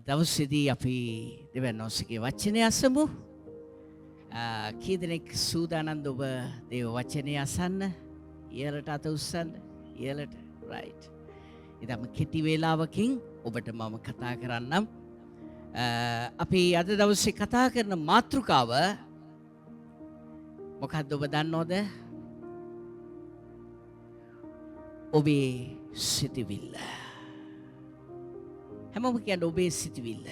දවසේදී අපි දෙවියන් වහන්සේගේ වචනය අසමු. කී දෙනෙක් සූදානම්ද ඔබ දේව වචනය අසන්න? ඉහළට අත උස්සන්න. ඉහළට. right. ඉතින් කෙටි වේලාවකින් ඔබට මම කතා කරන්නම්. අපි අද දවසේ කතා කරන මාතෘකාව මොකක්ද ඔබ දන්නවද? ඔබේ සිතවිල්ල. හැමෝම කියන්නේ ඔබේ සිතවිල්ල.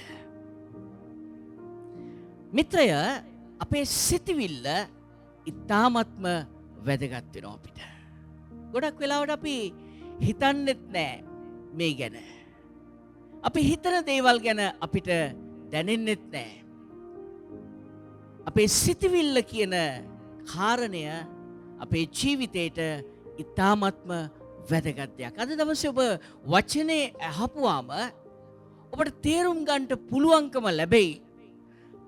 මිත්‍රය, අපේ සිතවිල්ල ඉතාමත්ම වැදගත් වෙනවා අපිට. ගොඩක් වෙලාවට අපි හිතන්නෙත් නෑ මේ ගැන. අපි හිතන දේවල් ගැන අපිට දැනෙන්නෙත් නෑ. අපේ සිතවිල්ල කියන කාරණය අපේ ජීවිතයට ඉතාමත්ම වැදගත් දෙයක්. අද දවසේ ඔබ වචනේ අහපුවාම ඔබට තේරුම් ගන්නට පුළුවන්කම ලැබෙයි.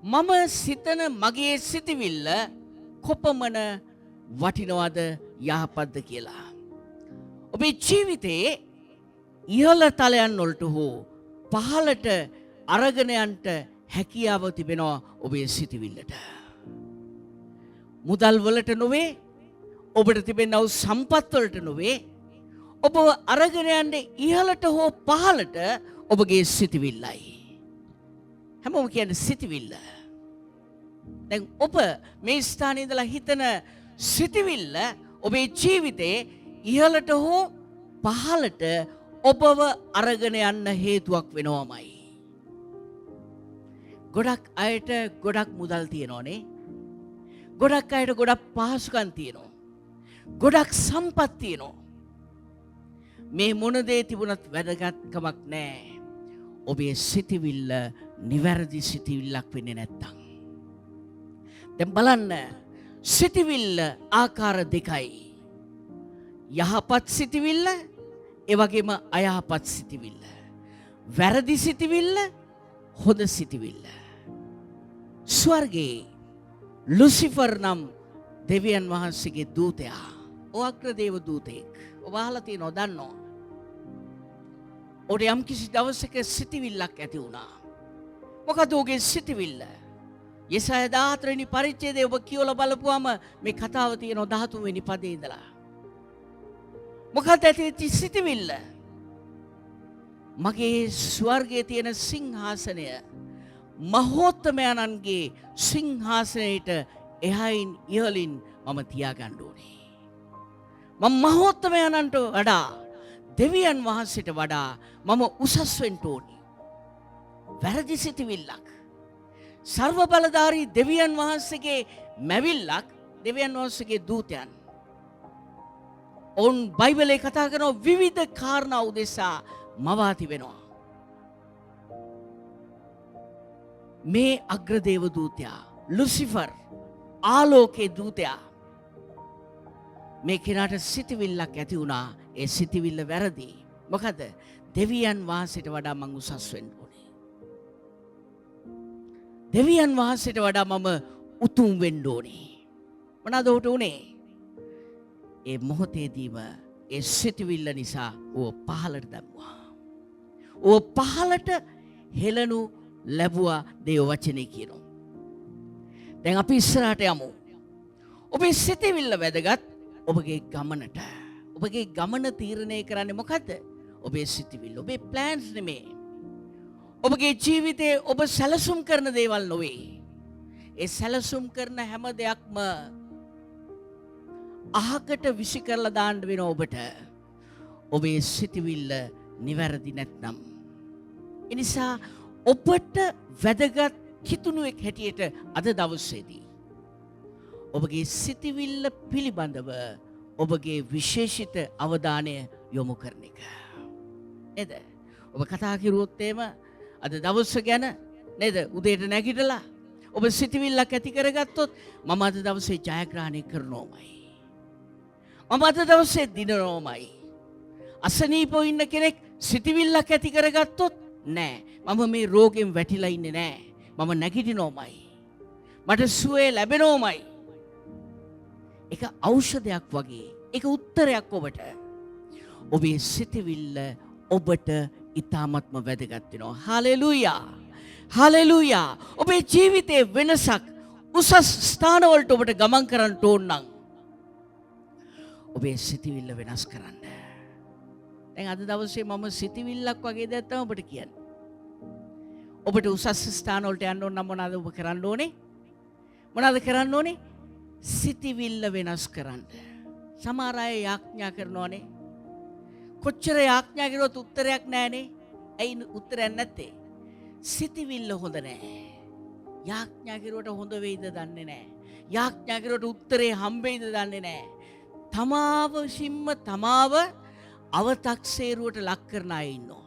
මම සිතන මගේ සිතවිල්ල කොපමණ වටිනවද යහපත්ද කියලා. ඔබේ ජීවිතයේ ඉහළ තලයන් වලට හෝ පහළට අරගෙන යන්න හැකියාව තිබෙනවා ඔබේ සිතවිල්ලට. මුදල් වලට නොවේ, ඔබට තිබෙනා සම්පත් වලට නොවේ, ඔබ අරගෙන යන්න ඉහළට හෝ පහළට ඔබගේ සිතවිල්ලයි. හැමෝම කියන්නේ සිතවිල්ල. දැන් ඔබ මේ ස්ථානයේ ඉඳලා හිතන සිතවිල්ල ඔබේ ජීවිතේ ඉහළට හෝ පහළට ඔබව අරගෙන යන්න හේතුවක් වෙනවමයි. ගොඩක් අයට ගොඩක් මුදල් තියෙනවනේ. ගොඩක් අයට ගොඩක් පහසුකම් තියෙනවා. ගොඩක් සම්පත් තියෙනවා. මේ මොන දේ තිබුණත් වැදගත්කමක් නැහැ. ඔබේ සිතවිල්ල නිවැරදි සිතවිල්ලක් වෙන්නේ නැත්තම්. දැන් බලන්න, සිතවිල්ල ආකාර දෙකයි. යහපත් සිතවිල්ල, ඒ වගේම අයහපත් සිතවිල්ල. වැරදි සිතවිල්ල, හොඳ සිතවිල්ල. ස්වර්ගයේ ලුසිෆර් නම් දෙවියන් වහන්සේගේ දූතයා, අග්‍ර දේව දූතෙක්. ඔබ අහලා තියෙනවද? දන්නවද? ඔබ යම් කිසි දවසක සිතවිල්ලක් ඇති වුණා. මොකද ඔබේ සිතවිල්ල? යෙසාය 14 වෙනි පරිච්ඡේදයේ ඔබ කියවලා බලපුවාම මේ කතාව තියෙනවා 13 වෙනි පදේ ඉඳලා. මොකද ඇති සිතවිල්ල? මගේ ස්වර්ගයේ තියෙන සිංහාසනය මහෝත්තමයන්ගේ සිංහාසනයට එහයින් ඉහළින් මම තියාගන්න ඕනේ. මම මහෝත්තමයන්ට වඩා, දෙවියන් වහන්සේට වඩා මම උසස් වෙන්න ඕනේ. වැරදි සිතවිල්ලක්. සර්ව බලධාරී දෙවියන් වහන්සේගේ මැවිල්ලක්, දෙවියන් වහන්සේගේ දූතයන්. ඔවුන් බයිබලයේ කතා කරන විවිධ කාරණා උදෙසා මවා තිබෙනවා. මේ අග්‍රදේව දූතයා ලුසිෆර්, ආලෝකයේ දූතයා, මේ කෙනාට සිතවිල්ලක් ඇති වුණා. ඒ සිතවිල්ල වැරදි. මොකද දෙවියන් වහන්සේට වඩා මං උසස් වෙන්න ඕනේ. දෙවියන් වහන්සේට වඩා මම උතුම් වෙන්න ඕනේ. මොනවාද උට උනේ? ඒ මොහොතේදීම ඒ සිතවිල්ල නිසා ඌ පහළට දැම්මා. ඌ පහළට හෙළනු ලැබුවා දේව වචනේ කියනවා. දැන් අපි ඉස්සරහට යමු. ඔබේ සිතවිල්ල වැදගත් ඔබගේ ගමනට. ඔබගේ ගමන තීරණය කරන්නේ මොකද්ද? ඔබේ සිතවිල්ල. ඔබේ ප්ලෑන්ස් නෙමෙයි. ඔබගේ ජීවිතේ ඔබ සැලසුම් කරන දේවල් නොවේ. ඒ සැලසුම් කරන හැම දෙයක්ම අහකට විසි කරලා දාන්න වෙන ඔබට. ඔබේ සිතවිල්ල නිවැරදි නැත්නම්. ඒ නිසා ඔබට වැදගත් කිතුණුවෙක් හැටියට අද දවසේදී ඔබගේ සිතවිල්ල පිළිබඳව ඔබගේ විශේෂිත අවධානය යොමු කරන එක. නේද? ඔබ කතා කරුවොත් එහෙම අද දවස ගැන නේද? උදේට නැගිටලා ඔබ සිතවිල්ලක් ඇති කරගත්තොත් මම අද දවසේ ජයග්‍රහණය කරනෝමයි. මම අද දවසේ දිනනෝමයි. අසනීපව ඉන්න කෙනෙක් සිතවිල්ලක් ඇති කරගත්තොත් නෑ, මම මේ රෝගෙන් වැටිලා ඉන්නේ නෑ. මම නැගිටිනෝමයි. මට සුවය ලැබෙනෝමයි. ඒක ඖෂධයක් වගේ. ඒක උත්තරයක් ඔබට. ඔබේ සිතවිල්ල ඔබට ඉතාමත්ම වැදගත් වෙනවා. හාලෙලූයා. හාලෙලූයා. ඔබේ ජීවිතයේ වෙනසක් උසස් ස්ථානවලට ඔබට ගමන් කරන්න ඕන නම් ඔබේ සිතවිල්ල වෙනස් කරන්න. දැන් අද දවසේ මම සිතවිල්ලක් වගේ දෙයක් තමයි ඔබට කියන්නේ. ඔබට උසස් ස්ථානවලට යන්න ඕන නම් මොනවද ඔබ කරන්න ඕනේ? මොනවද කරන්න ඕනේ? සිතවිල්ල වෙනස් කරන්න. සමහර අය යාඥා කරනවානේ. කොච්චර යාඥා කරුවත් උත්තරයක් නැහනේ. ඇයි උත්තරයක් නැත්තේ? සිතවිල්ල හොඳ නැහැ. යාඥා කරුවට හොඳ වෙයිද දන්නේ නැහැ. යාඥා කරුවට උත්තරේ හම්බෙයිද දන්නේ නැහැ. තමාව විසින්ම තමාව අවතක්සේරුවට ලක් කරන අය ඉන්නවා.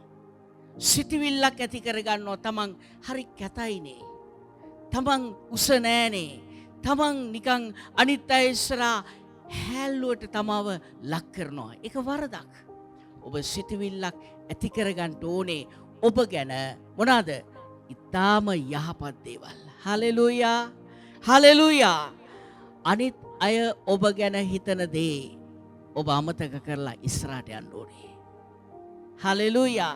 සිතවිල්ලක් ඇති කරගන්නවා තමන් හරි කැතයිනේ. තමන් උස නෑනේ. තමන් නිකන් අනිත් අය ඉස්සරහා හැල්ලුවට තමාව ලක් කරනවා. ඒක වරදක්. ඔබ සිතවිල්ලක් ඇති කරගන්න ඕනේ ඔබ ගැන මොනවාද? ඊටාම යහපත් දේවල්. හලෙලූයා. හලෙලූයා. අනිත් අය ඔබ ගැන හිතන දේ ඔබ අමතක කරලා ඉස්සරහට යන්න ඕනේ. හලෙලූයා.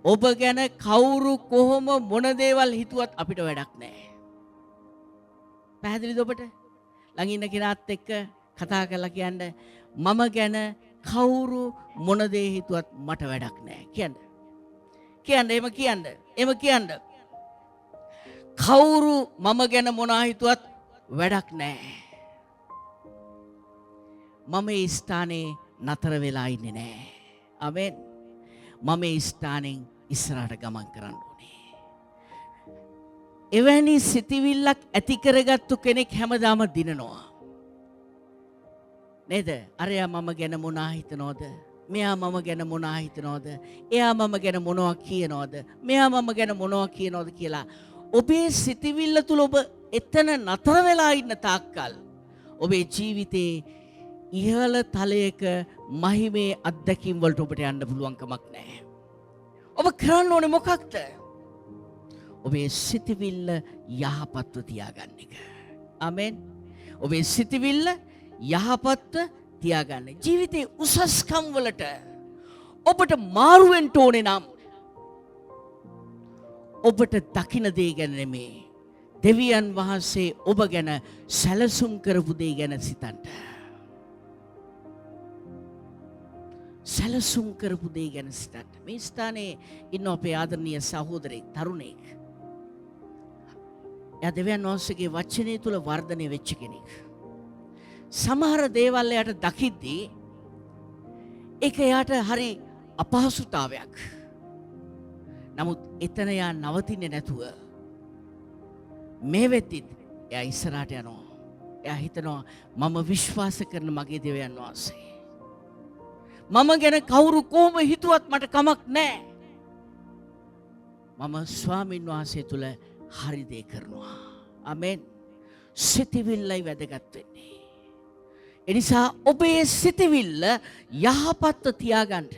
ඔබ ගැන කවුරු කොහොම මොන දේවල් හිතුවත් අපිට වැඩක් නැහැ. පැහැදිලිද ඔබට? ළඟ ඉන්න කෙනාත් එක්ක කතා කරලා කියන්න මම ගැන කවුරු මොන දේ හිතුවත් මට වැඩක් නැහැ. කියන්න. කියන්න එහෙම කියන්න. එහෙම කියන්න. කවුරු මම ගැන මොනවා හිතුවත් වැඩක් නැහැ. මම මේ ස්ථානේ නතර වෙලා ඉන්නේ නැහැ. ආමෙන්. මම මේ ස්ථානෙන් ඉස්සරහට ගමන් කරන්න ඕනේ. එවැනි සිතවිල්ලක් ඇති කරගත්තු කෙනෙක් හැමදාම දිනනවා. නේද? අරයා මම ගැන මොනා හිතනවද? මෙයා මම ගැන මොනා හිතනවද? එයා මම ගැන මොනවා කියනවද? මෙයා මම ගැන මොනවා කියනවද කියලා ඔබේ සිතවිල්ල තුල ඔබ එතන නතර වෙලා ඉන්න තාක්කල් ඔබේ ජීවිතේ ඉහළ තලයක මහිමේ අත්දැකීම් වලට ඔබට යන්න පුළුවන් කමක් නැහැ. ඔබ කරන්න ඕනේ මොකක්ද? ඔබේ සිතවිල්ල යහපත්ව තියාගන්න එක. ආමෙන්. ඔබේ සිතවිල්ල යහපත්ව තියාගන්න. ජීවිතේ උසස්කම් වලට ඔබට මාරු වෙන්න ඕනේ නම් ඔබට දකින්න දේ ගැන නෙමෙයි. දෙවියන් වහන්සේ ඔබ ගැන සැලසුම් කරපු දේ ගැන සිතන්න. සැලසුම් කරපු දේ ගැන සිතන්න. මේ ස්ථානයේ ඉන්න අපේ ආදරණීය සහෝදරයෙක්, තරුණයෙක්. එයා දෙවියන් වහන්සේගේ වචනය තුල වර්ධනය වෙච්ච කෙනෙක්. සමහර දේවල් එයාට දකිද්දී ඒක එයාට හරි අපහසුතාවයක්. නමුත් එතන එයා නවතින්නේ නැතුව මේ වෙද්දිත් එයා ඉස්සරහට යනවා. එයා හිතනවා මම විශ්වාස කරන මගේ දෙවියන් වහන්සේ. මම ගැන කවුරු කොහොම හිතුවත් මට කමක් නැහැ. මම ස්වාමීන් වහන්සේ තුල හරි දේ කරනවා. ආමෙන්. සිතවිල්ලයි වැදගත් වෙන්නේ. එනිසා ඔබේ සිතවිල්ල යහපත්ව තියාගන්න.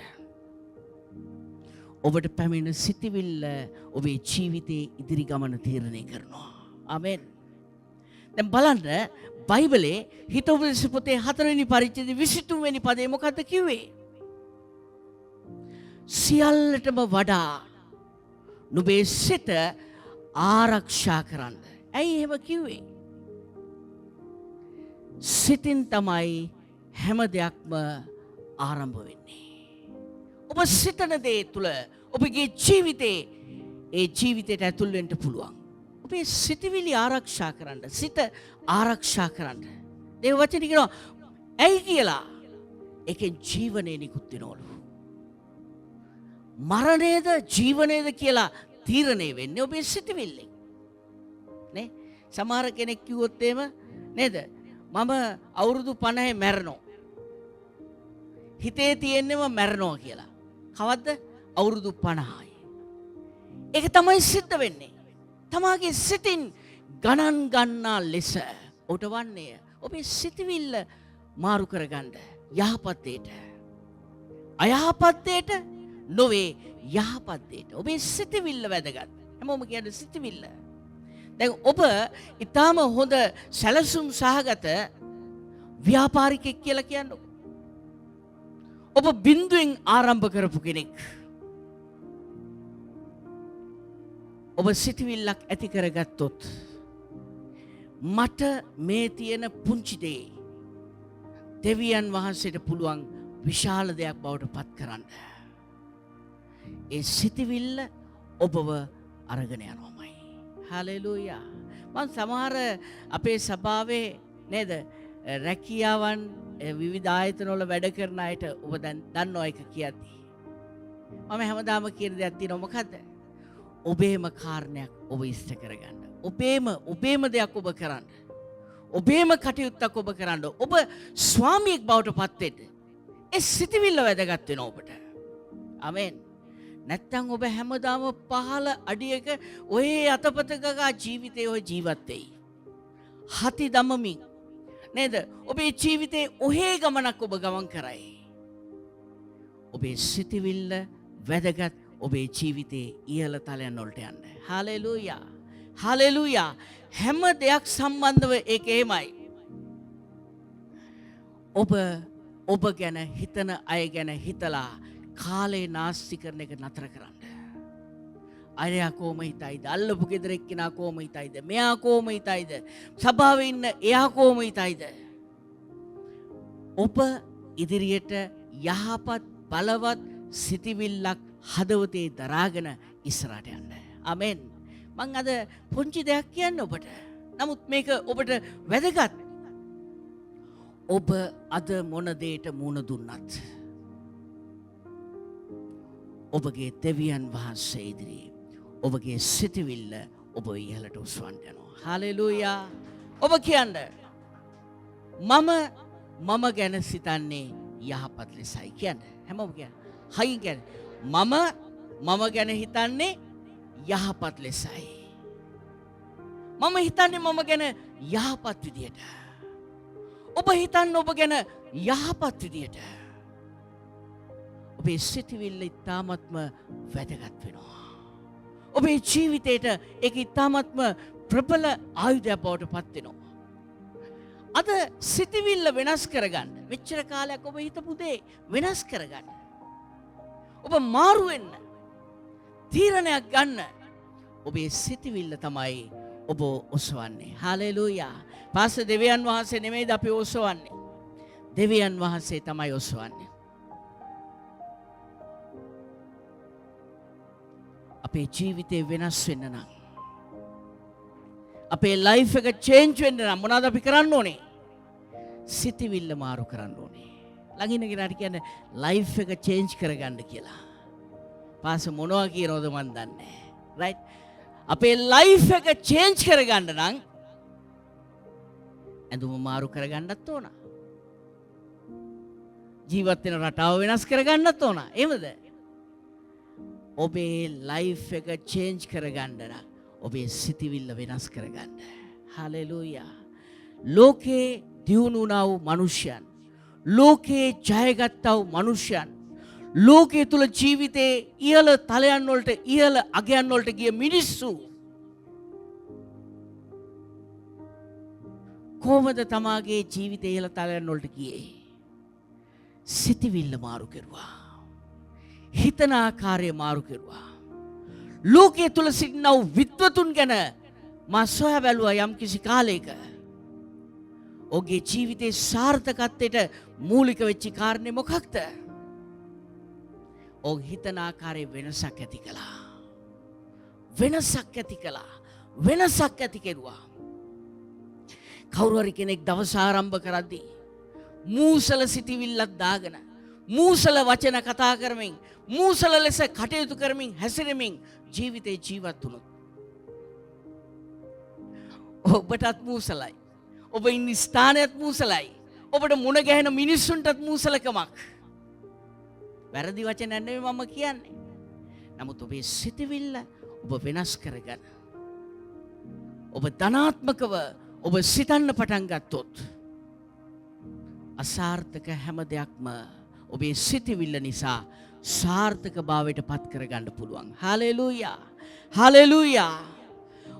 ඔබට පැමිණ සිතවිල්ල ඔබේ ජීවිතයේ ඉදිරි ගමන තීරණය කරනවා. ආමෙන්. දැන් බලන්න බයිබලයේ හිතෝපදේශ පොතේ 4 වෙනි පරිච්ඡේදයේ 23 වෙනි පදේ මොකද්ද කිව්වේ? සියල්ලටම වඩා නුඹේ සිත ආරක්ෂා කරන්න. ඇයි එහෙම කිව්වේ? සිතින් තමයි හැම දෙයක්ම ආරම්භ වෙන්නේ. ඔබ සිතන දේ තුළ ඔබගේ ජීවිතේ ඒ ජීවිතයට ඇතුල් වෙන්න පුළුවන්. ඔබේ සිතවිලි ආරක්ෂා කරන්න, සිත ආරක්ෂා කරන්න. දේව වචනේ කියනවා ඇයි කියලා? ඒකෙන් ජීවනය නිකුත් වෙනවලු. මරණයද ජීවනයද කියලා තීරණය වෙන්නේ ඔබේ සිතවිල්ලෙන්. නේ? සමහර කෙනෙක් කිව්වොත් එහෙම නේද? මම අවුරුදු 50 මැරෙනවා. හිතේ තියෙන්නම මැරෙනවා කියලා. කවද්ද? අවුරුදු 50යි. ඒක තමයි සිද්ධ වෙන්නේ. තමාගේ සිතින් ගණන් ගන්නා ලෙස ඔබට වන්නේ ඔබේ සිතවිල්ල මාරු කරගන්න යහපත් දෙයට. අයහපත් දෙයට නොවේ යහපත් දෙයට. ඔබේ සිතවිල්ල වැදගත්. හැමෝම කියන්නේ සිතවිල්ල. දැන් ඔබ ඊටාම හොඳ සැලසුම් සහගත ව්‍යාපාරිකයෙක් කියලා කියන්නකො. ඔබ බිඳුවෙන් ආරම්භ කරපු කෙනෙක්. ඔබ සිතවිල්ලක් ඇති කරගත්තොත් මට මේ තියෙන පුංචි දේ දෙවියන් වහන්සේට පුළුවන් විශාල දෙයක් බවට පත් කරන්න. ඒ සිතවිල්ල ඔබව අරගෙන යනවාමයි. හලෙලූයා. මම සමහර අපේ සභාවේ නේද රැකියාවන් විවිධ ආයතන වල වැඩ කරන අයට ඔබ දැන් දන්නවා එක කියද්දී මම හැමදාම කියන දෙයක් තියෙනවා. මොකද්ද? ඔබේම කාරණයක් ඔබ ඉෂ්ට කරගන්න. ඔබේම දෙයක් ඔබ කරන්න. ඔබේම කටයුත්තක් ඔබ කරන්න. ඔබ ස්වාමියෙක් බවට පත් වෙන්න. ඒ සිතවිල්ල වැදගත් වෙනවා ඔබට. ආමෙන්. නැත්තම් ඔබ හැමදාම පහළ අඩියක ඔය අතපතකගා ජීවිතේ ඔය ජීවත් වෙයි. හති දමමින් නේද? ඔබේ ජීවිතේ ඔහේ ගමනක් ඔබ ගමන් කරයි. ඔබේ සිතවිල්ල වැදගත් ඔබේ ජීවිතේ ඉහළ තලයන් වලට යන්න. හලෙලූයා. හලෙලූයා. හැම දෙයක් සම්බන්ධව ඒක එහෙමයි. ඔබ ගැන හිතන අය ගැන හිතලා කාලේ නාස්ති කරන එක නතර කරන්න. අරයා කොහොම හිතයිද? අල්ලපු ගෙදර එක්කිනා කොහොම හිතයිද? මෙයා කොහොම හිතයිද? සභාවේ ඉන්න එයා කොහොම හිතයිද? ඔබ ඉදිරියට යහපත් බලවත් සිතවිල්ලක් හදවතේ දරාගෙන ඉස්සරහට යන්න. ආමෙන්. මං අද පුංචි දෙයක් කියන්න ඔබට. නමුත් මේක ඔබට වැදගත්. ඔබ අද මොන දෙයට මුණ දුන්නත් ඔබගේ දෙවියන් වහන්සේ ඉදිරියේ ඔබගේ සිතවිල්ල ඔබ ඉහළට උස්වන්න යනවා. හලෙලූයා. ඔබ කියන්න මම ගැන සිතන්නේ යහපත් ලෙසයි කියන්න. හැමෝම කියන්න. හයින් කියන්න. මම ගැන හිතන්නේ යහපත් ලෙසයි. මම හිතන්නේ මම ගැන යහපත් විදියට. ඔබ හිතන්න ඔබ ගැන යහපත් විදියට. ඔබේ සිතවිල්ල ඉතාමත්ම වැදගත් වෙනවා. ඔබේ ජීවිතයට ඒක ඉතාමත්ම ප්‍රබල ආයුධයක් බවට පත් වෙනවා. අද සිතවිල්ල වෙනස් කරගන්න මෙච්චර කාලයක් ඔබ හිතපු දේ වෙනස් කරගන්න. ඔබ මාරු වෙන්න තීරණයක් ගන්න. ඔබේ සිතවිල්ල තමයි ඔබ ඔසවන්නේ. හලෙලූයා. පාස්ටර් දෙවියන් වහන්සේ නෙමෙයිද අපි ඔසවන්නේ? දෙවියන් වහන්සේ තමයි ඔසවන්නේ. අපේ ජීවිතේ වෙනස් වෙන්න නම් අපේ ලයිෆ් එක චේන්ජ් වෙන්න නම් මොනවද අපි කරන්න ඕනේ? සිතවිල්ල මාරු කරන්න ඕනේ. ළඟින් කෙනාට කියන්නේ ලයිෆ් එක චේන්ජ් කරගන්න කියලා. පාස මොනවා කියනවද මන් දන්නේ නැහැ. රයිට්? අපේ ලයිෆ් එක චේන්ජ් කරගන්න නම් ඇඳුම මාරු කරගන්නත් ඕන. ජීවත් වෙන රටාව වෙනස් කරගන්නත් ඕන. එහෙමද? ඔබේ ලයිෆ් එක චේන්ජ් කරගන්න නම් ඔබේ සිතවිල්ල වෙනස් කරගන්න. හලෙලූයා. ලෝකේ දියුණු වුණා වූ මිනිසයන්, ලෝකේ ජයගත්තා වූ මිනිසයන්, ලෝකයේ තුල ජීවිතේ ඉහළ තලයන් වලට ඉහළ අගයන් වලට ගිය මිනිස්සු කොහොමද තමාගේ ජීවිතේ ඉහළ තලයන් වලට ගියේ? සිතවිල්ල මාරු කෙරුවා. හිතන ආකාරය මාරු කෙරුවා. ලෝකයේ තුල සිටින විද්වතුන් ගැන මා සොයා බැලුවා යම් කිසි කාලයක. ඔහුගේ ජීවිතේ සාර්ථකත්වයට මූලික වෙච්ච කාරණේ මොකක්ද? ඔහු හිතන ආකාරයේ වෙනසක් ඇති කළා. වෙනසක් ඇති කළා. වෙනසක් ඇති කෙරුවා. කවුරු හරි කෙනෙක් දවස ආරම්භ කරද්දී මූසල සිටිවිල්ලක් දාගෙන මූසල වචන කතා කරමින් මූසල ලෙස කටයුතු කරමින් හැසිරෙමින් ජීවිතේ ජීවත් වුණොත් ඔබටත් මූසලයි. ඔබ ඉන්න ස්ථානයත් මූසලයි. ඔබට මුණ ගැහෙන මිනිස්සුන්ටත් මූසලකමක්. වැරදි වචන නෙමෙයි මම කියන්නේ. නමුත් ඔබේ සිතවිල්ල ඔබ වෙනස් කරගන්න. ඔබ ධනාත්මකව ඔබ සිතන්න පටන් ගත්තොත් අසාර්ථක හැම දෙයක්ම ඔබේ සිතවිල්ල නිසා සාර්ථක භාවයට පත් කරගන්න පුළුවන්. හලෙලූයා. හලෙලූයා.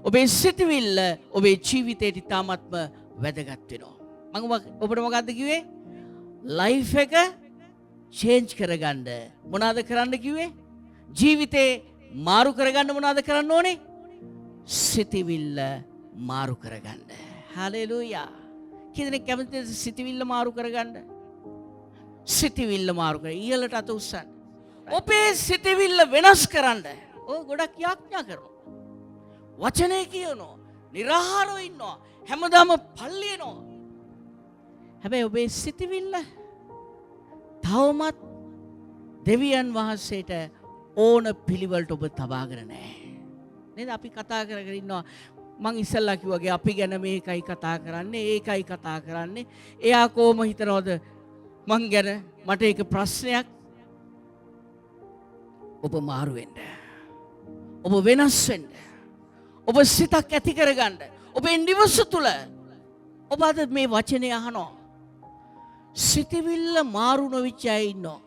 ඔබේ සිතවිල්ල ඔබේ ජීවිතයට ඉතාමත්ම වැදගත් වෙනවා. මම ඔබට මොකද්ද කිව්වේ? ලයිෆ් එක චේන්ජ් කරගන්න මොනවද කරන්න කිව්වේ? ජීවිතේ මාරු කරගන්න මොනවද කරන්න ඕනේ? සිතවිල්ල මාරු කරගන්න. හලෙලූයා. කීදෙනෙක් කැමතිද සිතවිල්ල මාරු කරගන්න? සිතවිල්ල මාරු කර ඉහළට අත උස්සන්න. ඔබේ සිතවිල්ල වෙනස් කරන්න. ඔය ගොඩක් යාඥා කරනවා. වචනේ කියනවා. නිරාහාරව ඉන්නවා. හැමදාම පල්ලියනවා. හැබැයි ඔබේ සිතවිල්ල තවමත් දෙවියන් වහන්සේට ඕන පිළිවෙලට ඔබ තබාගෙන නැහැ. නේද? අපි කතා කරගෙන ඉන්නවා. මං ඉස්සල්ලා කිව්වාගේ අපි ගැන මේකයි කතා කරන්නේ, ඒකයි කතා කරන්නේ. එයා කොහොම හිතනවද මං ගැන? මට ඒක ප්‍රශ්නයක්. ඔබ මාරු වෙන්න. ඔබ වෙනස් වෙන්න. ඔබ සිතක් ඇති කරගන්න. ඔබේ නිවස තුල ඔබ අද මේ වචනේ අහනවා. සිතවිල්ල මාරු නොවිච්ච අය ඉන්නවා.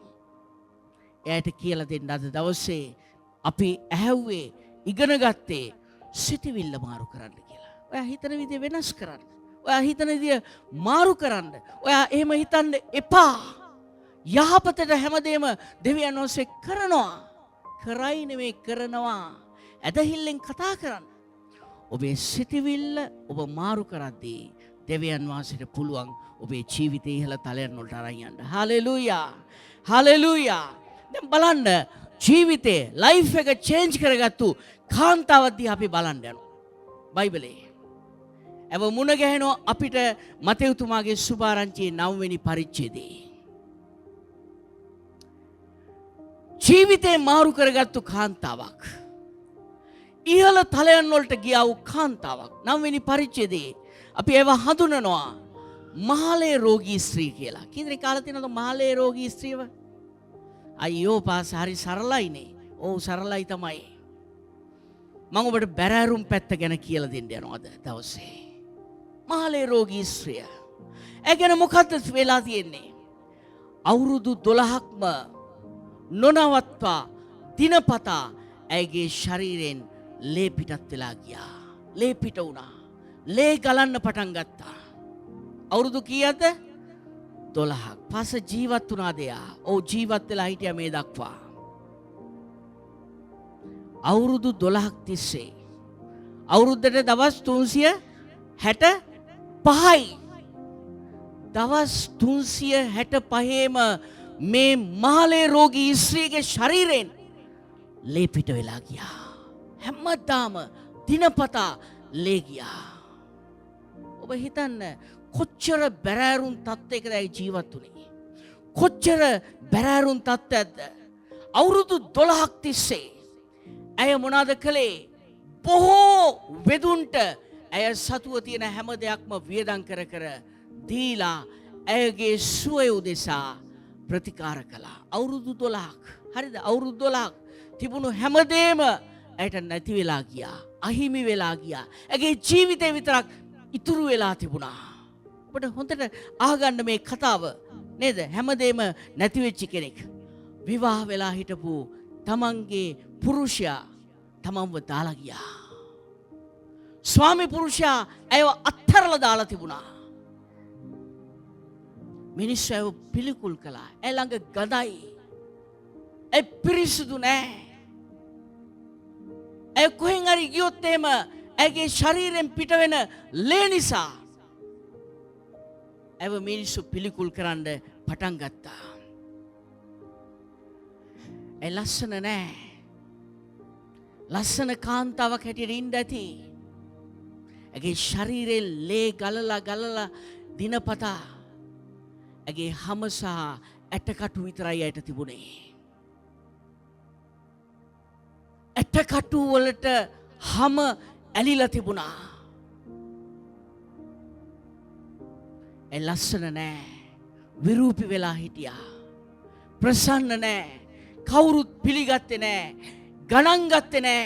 එයාට කියලා දෙන්න අද දවසේ අපි ඇහැව්වේ ඉගෙන ගත්තේ සිතවිල්ල මාරු කරන්න කියලා. ඔයා හිතන විදිය වෙනස් කරන්න. ඔයා හිතන විදිය මාරු කරන්න. ඔයා එහෙම හිතන්න එපා. යහපතට හැමදේම දෙවියන් වහන්සේ කරනවා. කරයි නෙමෙයි කරනවා. ඇදහිල්ලෙන් කතා කරන්න. ඔබේ සිතවිල්ල ඔබ මාරු කරද්දී දෙවියන් වහන්සේට පුළුවන් ඔබේ ජීවිතේ ඉහළ තලයන් වලට අරන් යන්න. හලෙලූයා. හලෙලූයා. දැන් බලන්න ජීවිතේ ලයිෆ් එක චේන්ජ් කරගත්තු කාන්තාවක් දිහා අපි බලන්න යනවා. බයිබලේ. එව මුණ ගැහෙනවා අපිට මතෙව්තුමාගේ සුභාරංචියේ 9 වෙනි පරිච්ඡේදයේ. ජීවිතේ මාරු කරගත්තු කාන්තාවක්. ඉහළ තලයන් වලට ගියා වූ කාන්තාවක්. 9 වෙනි පරිච්ඡේදයේ අපි ඒව හඳුනනවා මහලේ රෝගී ස්ත්‍රී කියලා. කීදෙනෙක් කාලා තියෙනවද මහලේ රෝගී ස්ත්‍රීව? අයියෝ පාස හරි සරලයිනේ. ඔව් සරලයි තමයි. මම ඔබට බැරෑරුම් පැත්ත ගැන කියලා දෙන්න යනවා අද දවසේ. මහලේ රෝගී ස්ත්‍රිය. ඒ ගැන මොකද්ද වෙලා තියෙන්නේ? අවුරුදු 12ක්ම නොනවත්වා දිනපතා ඇගේ ශරීරයෙන් ලේ පිටත් වෙලා ගියා. ලේ පිට වුණා. ලේ ගලන්න පටන් ගත්තා. අවුරුදු කීයද? 12ක්. පස්ස ජීවත් වුණාද එයා? ඔව් ජීවත් වෙලා හිටියා මේ දක්වා. අවුරුදු 12ක් තිස්සේ අවුරුද්දට දවස් 365යි. දවස් 365ෙම මේ මහලේ රෝගී ස්ත්‍රීගේ ශරීරයෙන් ලේ පිට වෙලා ගියා. හැමදාම දිනපතා ලේ ගියා. ඔබ හිතන්න කොච්චර බැරෑරුම් තත්ත්වයකද ඇයි ජීවත් වුනේ? කොච්චර බැරෑරුම් තත්ත්වයක්ද? අවුරුදු 12ක් තිස්සේ ඇය මොනවද කළේ? බොහෝ වෙදුන්ට ඇය සතුව තියෙන හැම දෙයක්ම වියදම් කර කර දීලා ඇයගේ සුවය උදෙසා ප්‍රතිකාර කළා. අවුරුදු 12ක්. හරිද? අවුරුදු 12ක් තිබුණු හැමදේම ඇයට නැති වෙලා ගියා. අහිමි වෙලා ගියා. ඇගේ ජීවිතේ විතරක් ඉතුරු වෙලා තිබුණා. ඔබට හොඳට අහගන්න මේ කතාව නේද? හැමදේම නැති වෙච්ච කෙනෙක්. විවාහ වෙලා හිටපු තමන්ගේ පුරුෂයා තමන්ව දාලා ගියා. ස්වාමි පුරුෂයා ඇයව අත්හැරලා දාලා තිබුණා. මිනිස්සු ඇයව පිළිකුල් කළා. ඇය ළඟ ගඳයි. ඇය පිරිසුදු නෑ. ඇය කොහෙන් හරි ගියොත් එහෙම ඇගේ ශරීරයෙන් පිටවෙන ලේ නිසා ඇව මිනිස්සු පිළිකුල් කරන්න පටන් ගත්තා. ඇය ලස්සන නෑ. ලස්සන කාන්තාවක් හැටියට ඉන්න ඇති. ඇගේ ශරීරයෙන් ලේ ගලලා දිනපතා ඇගේ හම සහ ඇටකටු විතරයි ඇයට තිබුණේ. ඇටකටු වලට හම ඇලිලා තිබුණා. ඒ ලස්සන නෑ. විරූපි වෙලා හිටියා. ප්‍රසන්න නෑ. කවුරුත් පිළිගත්තේ නෑ. ගණන් ගත්තේ නෑ.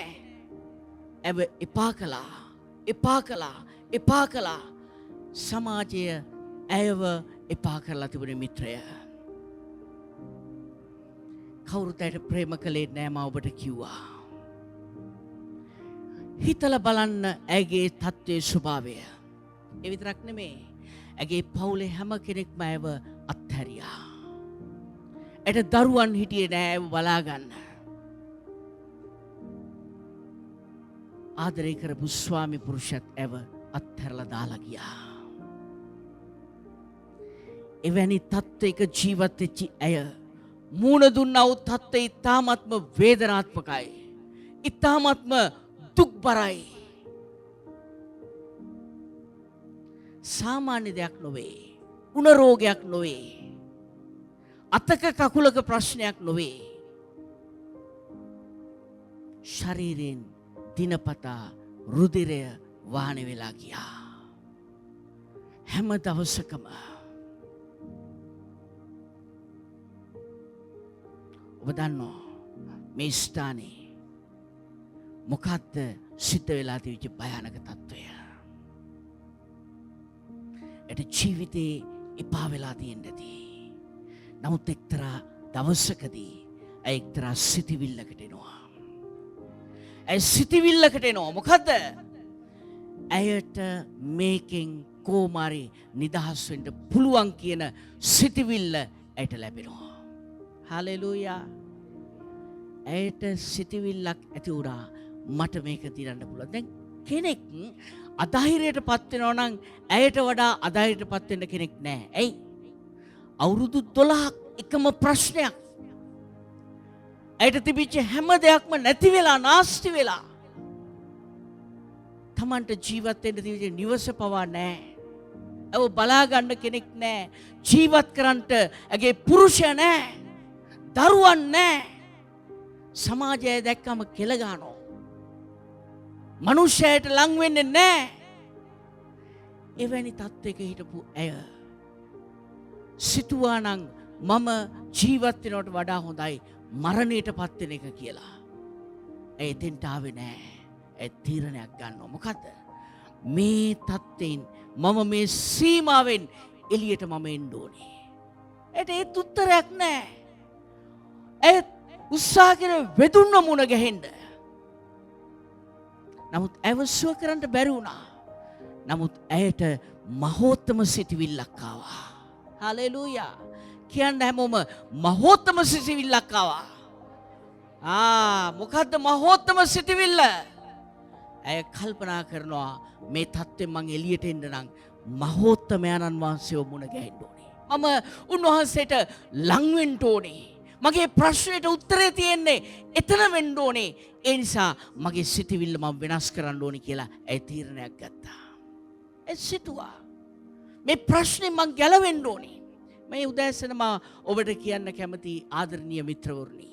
ඇව එපා කළා. සමාජය ඇයව එපා කරලා තිබුණේ මිත්‍රය. කවුරුත් ඇයට ප්‍රේම කළේ නෑ මම ඔබට කිව්වා. හිතලා බලන්න ඇගේ තත්ත්වයේ ස්වභාවය. ඒ විතරක් නෙමෙයි. ඇගේ පවුලේ හැම කෙනෙක්ම ඇව අත්හැරියා. ඇයට දරුවන් හිටියේ නෑ ඇව බලා ගන්න. ආදරය කරපු ස්වාමි පුරුෂත් ඇව අත්හැරලා දාලා ගියා. එවැනි තත්ත්වයක ජීවත් වෙච්ච ඇය මූණ දුන්නා වූ තත්ත්වය ඉතාමත්ම වේදනාත්මකයි. ඉතාමත්ම දුක්බරයි. සාමාන්‍ය දෙයක් නොවේ. උණ රෝගයක් නොවේ. අතක කකුලක ප්‍රශ්නයක් නොවේ. ශරීරයෙන් දිනපතා රුධිරය වාහනය වෙලා ගියා. හැම දවසකම ඔබ දන්නවා මේ ස්ථානයේ මොකක්ද සිද්ධ වෙලා තිබිච්ච භයානක තත්ත්වය. එට ජීවිතේ එපා වෙලා තියෙන්න ඇති. නමුත් එක්තරා දවසකදී ඇය එක්තරා සිතිවිල්ලකට එනවා. ඇය සිතිවිල්ලකට එනවා. මොකද්ද? ඇයට මේකෙන් කොමාරි නිදහස් වෙන්න පුළුවන් කියන සිතිවිල්ල ඇයට ලැබෙනවා. හලෙලූයා. ඇයට සිතිවිල්ලක් ඇති වුණා මට මේක දිරන්න පුළුවන්. දැන් කෙනෙක් අධෛර්යයට පත් වෙනවා නම් ඇයට වඩා අධෛර්යයට පත් වෙන්න කෙනෙක් නැහැ. ඇයි? අවුරුදු 12ක් එකම ප්‍රශ්නයක්. ඇයට තිබිච්ච හැම දෙයක්ම නැති වෙලා නාස්ති වෙලා. තමන්ට ජීවත් වෙන්න තිබිච්ච නිවස පවා නැහැ. ඒව බලා ගන්න කෙනෙක් නැහැ. ජීවත් කරන්නට ඇගේ පුරුෂයා නැහැ. දරුවන් නැහැ. සමාජය දැක්කම කෙල ගන්නවා. මනුෂ්‍යයට ලං වෙන්නේ නැහැ. එවැනි තත්ත්වයක හිටපු ඇය සිතුවා නම් මම ජීවත් වෙනවට වඩා හොඳයි මරණයට පත් වෙන එක කියලා. ඇය එතෙන්ට ආවේ නැහැ. ඇය තීරණයක් ගන්නවා. මොකද්ද? මේ තත්ත්වෙන් මම මේ සීමාවෙන් එළියට මම එන්න ඕනේ. ඒත් උත්තරයක් නැහැ. ඇය උත්සාහ කරන වෙදුන්න මුණ ගැහෙන්න. නමුත් ඇව සුව කරන්න බැරි වුණා. නමුත් ඇයට මහෝත්තම සිතිවිල්ලක් ආවා. හලෙලූයා. කියන්න හැමෝම මහෝත්තම සිතිවිල්ලක් ආවා. මොකද්ද මහෝත්තම සිතිවිල්ල? ඇය කල්පනා කරනවා මේ තත්ත්වෙන් මං එළියට එන්න නම් මහෝත්තමයන්න් වහන්සේව මුණ ගැහෙන්න ඕනේ. මම උන්වහන්සේට ලං වෙන්න ඕනේ. මගේ ප්‍රශ්නයට උත්තරේ තියෙන්නේ එතන වෙන්න ඕනේ. ඒ නිසා මගේ සිතිවිල්ල මම වෙනස් කරන්න ඕනේ කියලා ඇය තීරණයක් ගත්තා. ඒ සිතුවා මේ ප්‍රශ්නේ මං ගැලවෙන්න ඕනේ. මේ උදෑසන මම ඔබට කියන්න කැමති ආදරණීය මිත්‍රවරුනි.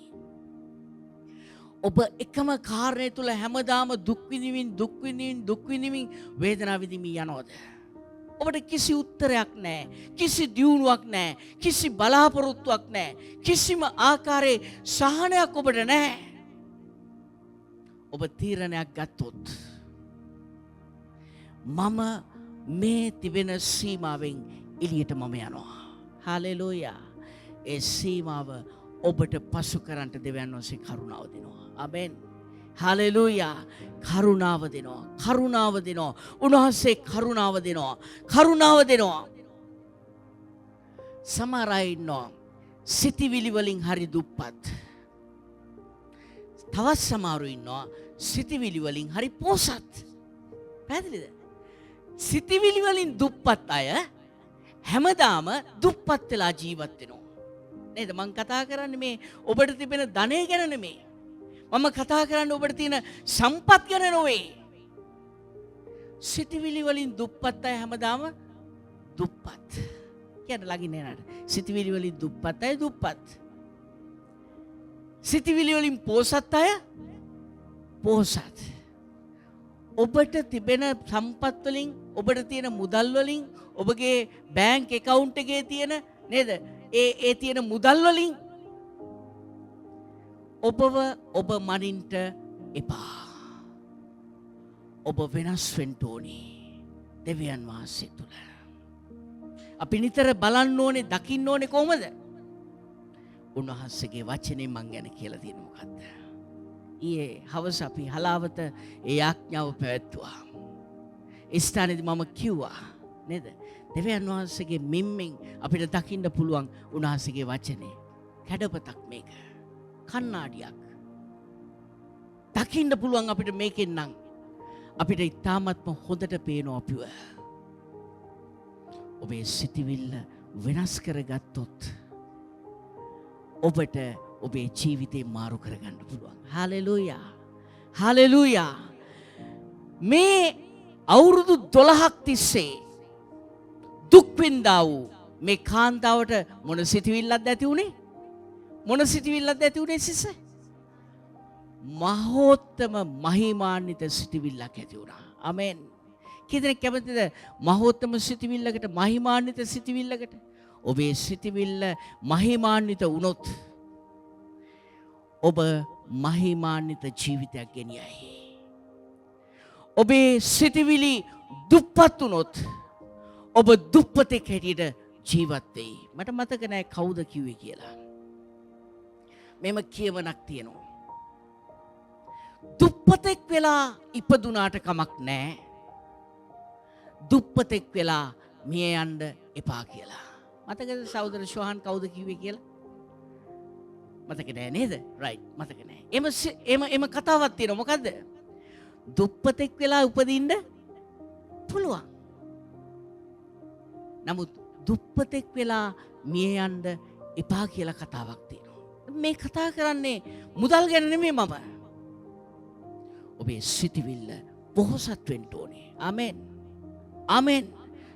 ඔබ එකම කාරණය තුල හැමදාම දුක් විඳින්මින් වේදනාව විඳින්මින් යනවද? ඔබට කිසි උත්තරයක් නැහැ. කිසි දියුණුවක් නැහැ. කිසි බලාපොරොත්තුවක් නැහැ. කිසිම ආකාරයේ සහනයක් ඔබට නැහැ. ඔබ තීරණයක් ගත්තොත් මම මේ තිබෙන සීමාවෙන් එළියට මම යනවා. හලෙලූයා. ඒ සීමාව ඔබට පසු කරන්නට දෙවියන් වහන්සේ කරුණාව දෙනවා. ආමෙන්. හලෙලූයා. කරුණාව දෙනවා. කරුණාව දෙනවා. උන්වහන්සේ කරුණාව දෙනවා. කරුණාව දෙනවා. සමහර අය ඉන්නවා සිතිවිලි වලින් හරි දුප්පත්. තවත් සමහරු ඉන්නවා සිතිවිලි වලින් හරි පොසත්. පැහැදිලිද? සිතිවිලි වලින් දුප්පත් අය හැමදාම දුප්පත් වෙලා ජීවත් වෙනවා. නේද? මම කතා කරන්නේ මේ ඔබට තිබෙන ධනය ගැන නෙමෙයි. මම කතා කරන්නේ ඔබට තියෙන සම්පත් ගැන නෙවෙයි. සිතිවිලි වලින් දුප්පත් අය හැමදාම දුප්පත්. කියන්න ළඟින් එනට. සිතිවිලි වලින් දුප්පත් අය දුප්පත්. සිතිවිලි වලින් පොසත් අය පොසත්. ඔබට තිබෙන සම්පත් වලින් ඔබට තියෙන මුදල් වලින් ඔබගේ බැංක් account එකේ තියෙන නේද? ඒ තියෙන මුදල් වලින් ඔබ මනින්ට එපා. ඔබ වෙනස් වෙන්න ඕනේ දෙවියන් වහන්සේ තුල. අපි නිතර බලන්න ඕනේ, දකින්න ඕනේ කොහොමද? උන්වහන්සේගේ වචනේ මං ගැන කියලා තියෙන මොකද්ද? ඊයේ හවස අපි හලාවත ඒ ආඥාව පැවැත්තුවා. ඒ ස්ථානයේදී මම කිව්වා නේද? දෙවියන් වහන්සේගේ මිම්මෙන් අපිට දකින්න පුළුවන් උන්වහන්සේගේ වචනේ. කැඩපතක් මේක. කන්නාඩියක්. දකින්න පුළුවන් අපිට මේකෙන් නම් අපිට ඉතාමත්ම හොඳට පේනවා අපිව. ඔබේ සිතිවිල්ල වෙනස් කරගත්තොත් ඔබට ඔබේ ජීවිතේ මාරු කරගන්න පුළුවන්. හාලෙලූයා. හාලෙලූයා. මේ අවුරුදු 12ක් තිස්සේ දුක් විඳා වූ මේ කාන්තාවට මොන සිතිවිල්ලක්ද ඇති උනේ? මොන සිතිවිල්ලක්ද ඇති උනේ සිස? මහෝත්තම මහිමාන්විත සිතිවිල්ලක් ඇති වුණා. ආමෙන්. කීදෙනෙක් කැමතිද මහෝත්තම සිතිවිල්ලකට, මහිමාන්විත සිතිවිල්ලකට? ඔබේ සිතිවිල්ල මහිමාන්විත වුණොත් ඔබ මහිමාන්විත ජීවිතයක් ගෙනියයි. ඔබේ සිතිවිලි දුප්පත් වුණොත් ඔබ දුප්පතෙක් හැටියට ජීවත් වෙයි. මට මතක නෑ කවුද කිව්වේ කියලා. මෙම කියවනක් තියෙනවා. දුප්පතෙක් වෙලා ඉපදුනාට කමක් නෑ. දුප්පතෙක් වෙලා මිය යන්න එපා කියලා. මතකද සහෝදර ශෝහන් කවුද කිව්වේ කියලා? මතක නෑ නේද? රයිට් මතක නෑ. එම කතාවක් තියෙනවා. මොකද්ද? දුප්පතෙක් වෙලා උපදින්න පුළුවන්. නමුත් දුප්පතෙක් වෙලා මිය යන්න එපා කියලා කතාවක් තියෙනවා. මේ කතා කරන්නේ මුදල් ගැන නෙමෙයි මම. ඔබේ සිතිවිල්ල පොහොසත් වෙන්න ඕනේ. ආමෙන්. ආමෙන්.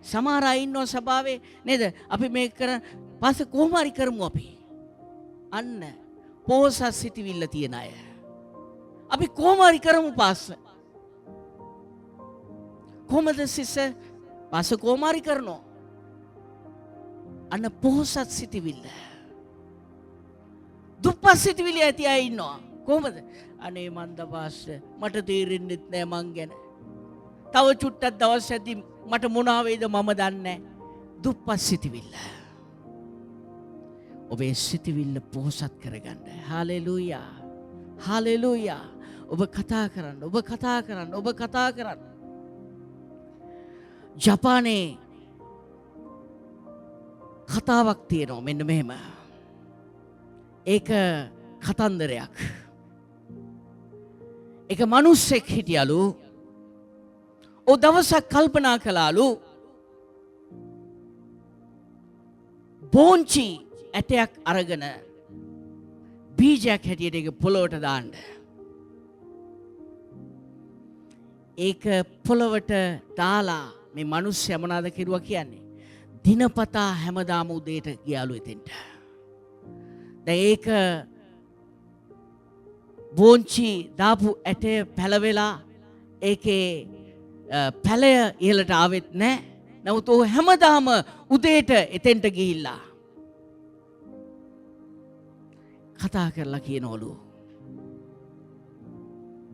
සමහර අය ඉන්නවා සභාවේ නේද? අපි මේක කර පස්සේ කොහොම හරි කරමු අපි. අන්න පොහොසත් සිතිවිල්ල තියන අය. අපි කොහොම හරි කරමු පාස්ස. කොහමද සිස? පාස්ස කොහොම හරි කරනවා. අන්න පොහොසත් සිතිවිල්ල. දුප්පත් සිතිවිලි ඇති අය ඉන්නවා. කොහොමද? අනේ මන්ද පාස්ස මට තේරෙන්නේ නැහැ මං ගැන. තව චුට්ටක් දවස් ඇති මට මොනවා වේද මම දන්නේ නැහැ. දුප්පත් සිතිවිල්ල. ඔබේ සිතිවිල්ල පොහොසත් කරගන්න. හාලෙලූයා. හාලෙලූයා. ඔබ කතා කරන්න. ඔබ කතා කරන්න. ඔබ කතා කරන්න. ජපානයේ කතාවක් තියෙනවා මෙන්න මෙහෙම. ඒක කතන්දරයක්. එක මිනිස්සෙක් හිටියලු. ඔය දවසක් කල්පනා කළාලු බෝංචි ඇටයක් අරගෙන බීජයක් හැටියට ඒක පොළොවට දාන්න. ඒක පොළොවට දාලා මේ මිනිස්සයා මොනවාද කිරුවා කියන්නේ? දිනපතා හැමදාම උදේට ගියාලු එතෙන්ට. දැන් ඒක බෝංචි දාපු ඇටේ පැලවෙලා ඒකේ පැලය ඉහළට ආවෙත් නැහැ. නමුත් ਉਹ හැමදාම උදේට එතෙන්ට ගිහිල්ලා කතා කරලා කියනවලු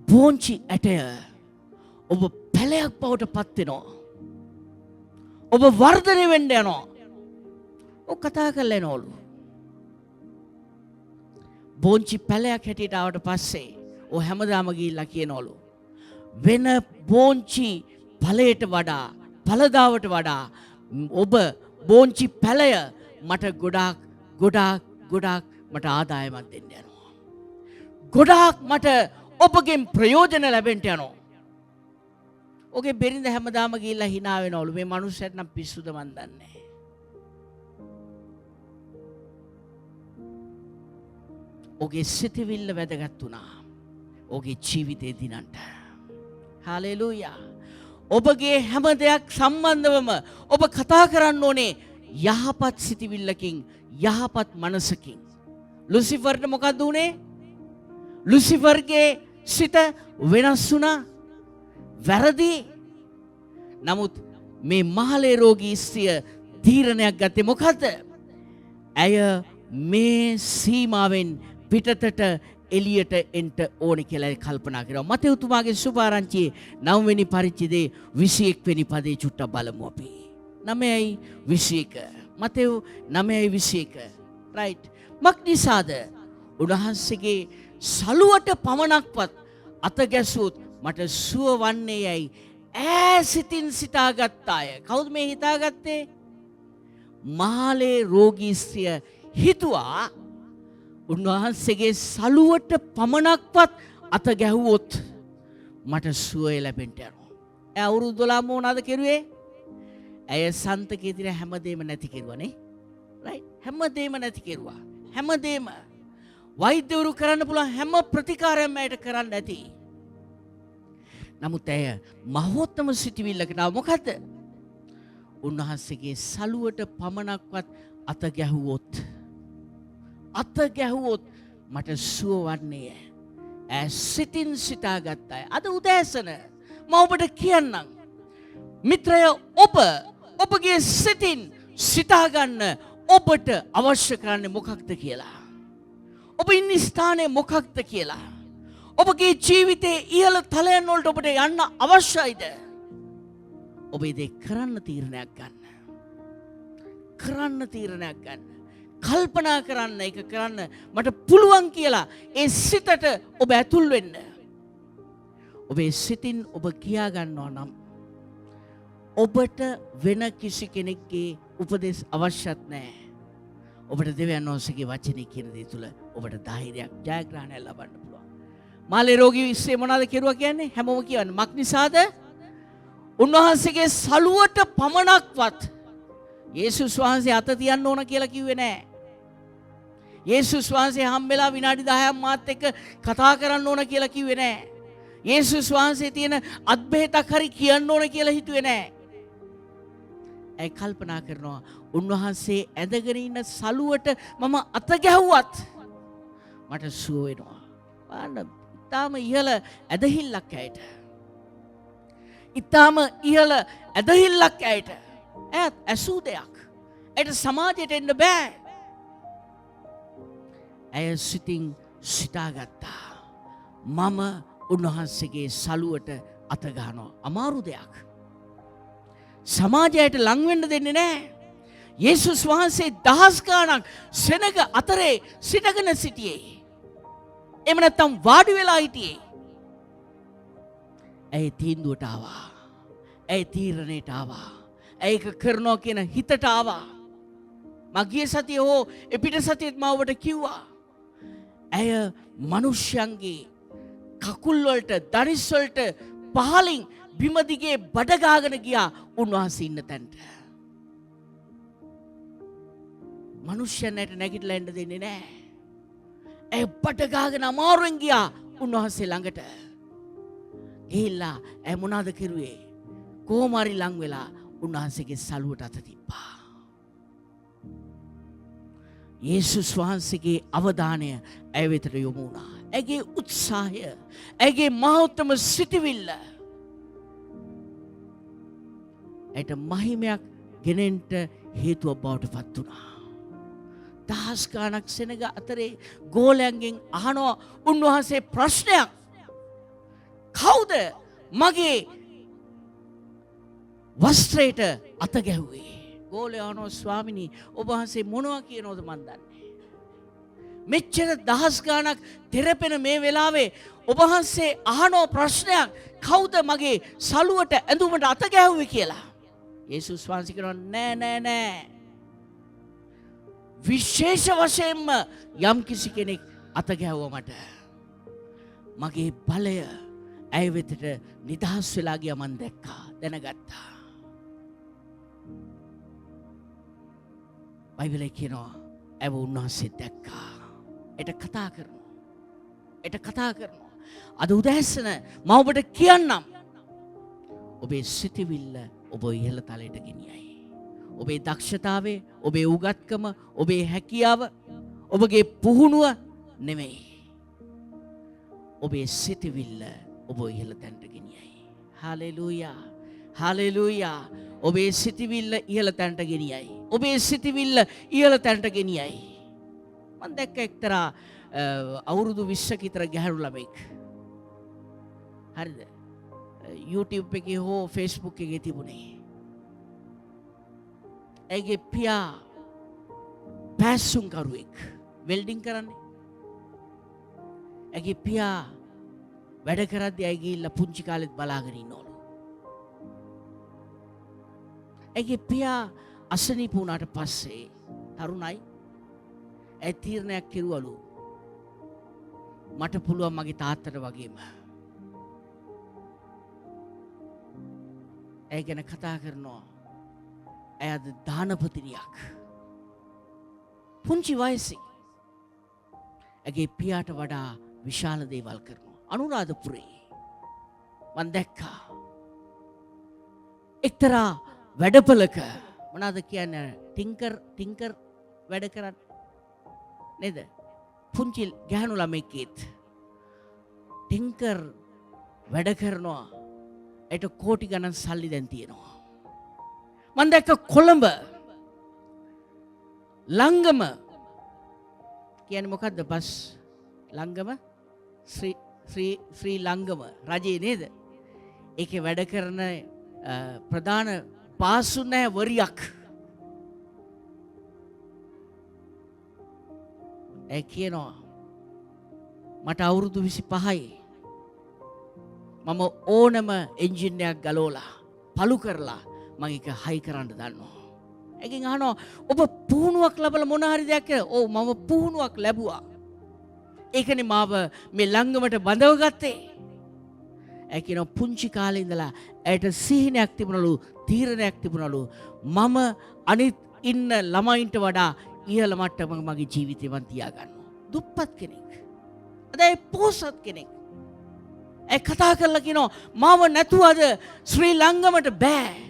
බෝංචි ඇටය ඔබ පැලයක් බවට පත් වෙනවා. ඔබ වර්ධනය වෙන්න යනවා. ඔය කතා කරලා එනවලු. බෝංචි පැලයක් හැටියට ආවට පස්සේ ඔය හැමදාම ගිහිල්ලා කියනවලු වෙන බෝංචි ඵලයට වඩා ඵලදාවට වඩා ඔබ බෝංචි පැලය මට ගොඩාක් මට ආදායමක් දෙන්න යනවා. ගොඩාක් මට ඔබගෙන් ප්‍රයෝජන ලැබෙන්න යනවා. ඔගේ බෙරිඳ හැමදාම ගිහිල්ලා hina වෙනවලු. මේ මිනිස්සුන්ට නම් පිස්සුද මන් දන්නේ. ඔගේ සිතවිල්ල වැදගත් වුණා. ඔගේ ජීවිතේ දිනන්න. හාලෙලූයා. ඔබගේ හැම දෙයක් සම්බන්ධවම ඔබ කතා කරන්න ඕනේ යහපත් සිතවිල්ලකින්, යහපත් මනසකින්. ලුසිෆර්ට මොකක්ද උනේ? ලුසිෆර්ගේ සිත වෙනස් වුණා. වැරදි. නමුත් මේ මහලේ රෝගී ස්ත්‍රිය තීරණයක් ගත්තේ මොකද්ද? ඇය මේ සීමාවෙන් පිටතට එළියට එන්න ඕනි කියලා කල්පනා කරනවා. මතෙව්තුමාගේ සුභාරංචියේ 9 වෙනි පරිච්ඡේදයේ 21 වෙනි පදේ චුට්ටක් බලමු අපි. 9:21. මතෙව් 9:21. රයිට්. මක්නිසාද උන්වහන්සේගේ සලුවට පමණක්වත් අත ගැසුවොත් මට සුව වන්නේ යයි ඈසිතින් සිතාගත්තාය. කවුද මේ හිතාගත්තේ? මහලේ රෝගී ස්ත්‍රිය හිතුවා උන්වහන්සේගේ සලුවට පමණක්වත් අත ගැහුවොත් මට සුවය ලැබෙන්න යනවා. ඇය අවුරුදු 12 මොනවාද කෙරුවේ? ඇය සන්තකයේ තියෙන හැමදේම නැති කෙරුවානේ. රයිට්? හැමදේම නැති කෙරුවා. හැමදේම වෛද්‍යවරු කරන්න පුළුවන් හැම ප්‍රතිකාරයක්ම ඇයට කරන්න ඇති. නමුත් ඇය මහෝත්තම සිටිවිල්ලකට ආව මොකද්ද? උන්වහන්සේගේ සලුවට පමණක්වත් අත ගැහුවොත් මට සුව වන්නේ. ඇය සිතින් සිතාගත්තා. අද උදෑසන මම ඔබට කියන්නම් මිත්‍රය, ඔබගේ සිතින් සිතාගන්න ඔබට අවශ්‍ය කරන්නේ මොකක්ද කියලා. ඔබ ඉන්න ස්ථානය මොකක්ද කියලා. ඔබගේ ජීවිතයේ ඉහළ තලයන් වලට ඔබට යන්න අවශ්‍යයිද? ඔබ ඒ කරන්න තීරණයක් ගන්න. කල්පනා කරන්න, ඒක කරන්න මට පුළුවන් කියලා ඒ සිතට ඔබ ඇතුල් වෙන්න. ඔබේ සිතින් ඔබ කියා ගන්නවා නම් ඔබට වෙන කිසි කෙනෙක්ගේ උපදෙස් අවශ්‍යත් නැහැ. ඔබට දෙවියන් වහන්සේගේ වචනේ කියන දේ තුල ඔබට ධෛර්යයක්, ජයග්‍රහණයක් ලබන්න පුළුවන්. මාළේ රෝගී ඉස්සේ මොනවද කෙරුවා කියන්නේ? හැමෝම කියන්නේ මක් නිසාද? උන්වහන්සේගේ සලුවට පමණක්වත් යේසුස් වහන්සේ අත තියන්න ඕන කියලා කිව්වේ නැහැ. යේසුස් වහන්සේ හම්බෙලා විනාඩි 10ක් මාත් එක්ක කතා කරන්න ඕන කියලා කිව්වේ නැහැ. යේසුස් වහන්සේ තියෙන අත්බෙහෙතක් හරි කියන්න ඕන කියලා හිතුවේ නැහැ. ඇයි කල්පනා කරනවා උන්වහන්සේ ඇඳගෙන ඉන්න සලුවට මම අත ගැහුවත් මට සුව වෙනවා. බලන්න, ඊටාම ඉහළ ඇදහිල්ලක් ඇයට. ඊටාම ඉහළ ඇදහිල්ලක් ඇයට. ඇත් ඇසූ දෙයක්. ඇයට සමාජයට එන්න බෑ. ඇය සිතින් සිතාගත්තා. මම උන්වහන්සේගේ සලුවට අත ගන්නවා. අමාරු දෙයක්. සමාජයට ලං වෙන්න දෙන්නේ නැහැ. යේසුස් වහන්සේ දහස් ගණන් සෙනග අතරේ සිටගෙන සිටියේ. එහෙම නැත්නම් වාඩි වෙලා හිටියේ. ඇයි තීන්දුවට ආවා. ඇයි තීරණයට ආවා. ඒක කරනවා කියන හිතට ආවා. මගිය සතිය හෝ එපිට සතියෙත් මම ඔබට කිව්වා. ඇය මිනිස්යන්ගේ කකුල් වලට, දරිස් වලට පහලින් බිම දිගේ බඩ ගාගෙන ගියා උන්වහන්සේ ඉන්න තැනට. මිනිස්යන්ට නැගිටලා එන්න දෙන්නේ නැහැ. ඇය බඩ ගාගෙන අමාරුවෙන් ගියා උන්වහන්සේ ළඟට. ගිහිල්ලා ඇය මොනවද කරුවේ? කොහොම හරි ලං වෙලා උන්වහන්සේගේ සලුවට අත තිබ්බා. යේසුස් වහන්සේගේ අවධානය ඇය වෙතට යොමු වුණා. ඇගේ උත්සාහය, ඇගේ මහෞත්තම සිටිවිල්ල ඇයට මහිමයක් ගෙනෙන්න හේතුවක් බවට පත් වුණා. දහස් ගණක් සෙනග අතරේ ගෝලයන්ගෙන් අහනවා උන්වහන්සේ ප්‍රශ්නයක්. කවුද මගේ වස්ත්‍රයට අත ගැහුවේ? ගෝලයා අහනවා ස්වාමිනී ඔබ වහන්සේ මොනවා කියනවද මන් දන්නේ. මෙච්චර දහස් ගණක් තෙරපෙන මේ වෙලාවේ ඔබ වහන්සේ අහනවා ප්‍රශ්නයක්. කවුද මගේ සලුවට ඇඳුමට අත ගැහුවේ කියලා. යේසුස් වහන්සේ කියනවා නෑ. විශේෂ වශයෙන්ම යම් කිසි කෙනෙක් අත ගැහුවා මට. මගේ බලය ඇය වෙතට නිදහස් වෙලා ගියා මන් දැක්කා, දැනගත්තා. බයිබලයේ කියනවා ඇව උන්වහන්සේ දැක්කා. ඒට කතා කරනවා. අද උදෑසන මම ඔබට කියන්නම් ඔබේ සිතවිල්ල ඔබ ඉහළ තලයට ගෙනියයි. ඔබේ දක්ෂතාවය, ඔබේ උගත්කම, ඔබේ හැකියාව, ඔබගේ පුහුණුව නෙමෙයි. ඔබේ සිතවිල්ල ඔබ ඉහළ තැනට ගෙනියයි. හාලෙලූයා. හාලෙලූයා. ඔබේ සිතවිල්ල ඉහළ තැනට ගෙනියයි. ඔබේ සිතවිල්ල ඉහළ තැනට ගෙනියයි. මම දැක්ක එක්තරා අවුරුදු 20ක විතර ගැහැණු ළමෙක්. හරිද? YouTube එකේ හෝ Facebook එකේ තිබුණේ. ඇගේ පියා පැසුම් කරුවෙක්, වෙල්ඩින් කරන්නේ. ඇගේ පියා වැඩ කරද්දී ඇයි ගිහිල්ලා පුංචි කාලෙත් බලාගෙන ඉන්නවලු. ඇගේ පියා අසනීප වුණාට පස්සේ තරුණයි ඇය තීරණයක් කෙරුවලු. මට පුළුවන් මගේ තාත්තට වගේම ඇය ගැන කතා කරනවා. ඇය අද දානපතිනියක්. පුංචි වයසේ ඇගේ පියාට වඩා විශාල දේවල් කරනවා. අනුරාධපුරේ මම දැක්කා. එක්තරා වැඩපලක මොනවද කියන්නේ ටින්කර් වැඩ කරන්නේ නේද? පුංචි ගැහණු ළමෙක්ගෙත් ටින්කර් වැඩ කරනවා. ඒට කෝටි ගණන් සල්ලි දැන් තියෙනවා. මම දැක්ක කොළඹ ලංගම කියන්නේ මොකද්ද බස් ලංගම ශ්‍රී ලංගම රජේ නේද? ඒකේ වැඩ කරන ප්‍රධාන පාසු නැහැ වරියක්. ඒ කියනවා මට අවුරුදු 25යි. මම ඕනම එන්ජින් එකක් ගලවලා පළු කරලා මම ඒක හයි කරන්න දන්නවා. ඒකෙන් අහනවා ඔබ පුහුණුවක් ලැබලා මොන හරි දෙයක් කියලා. ඔව් මම පුහුණුවක් ලැබුවා. ඒකනේ මාව මේ ලංගමට බඳව ගත්තේ. ඒ කියනවා පුංචි කාලේ ඉඳලා ඇයට සිහිනයක් තිබුණලු, තීරණයක් තිබුණලු. මම අනිත් ඉන්න ළමයින්ට වඩා ඉහළ මට්ටමක මගේ ජීවිතේ මං තියාගන්නවා. දුප්පත් කෙනෙක්. අද ඒ පොහොසත් කෙනෙක්. ඒ කතා කරලා කියනවා මාව නැතුවද ශ්‍රී ලංගමට බෑ.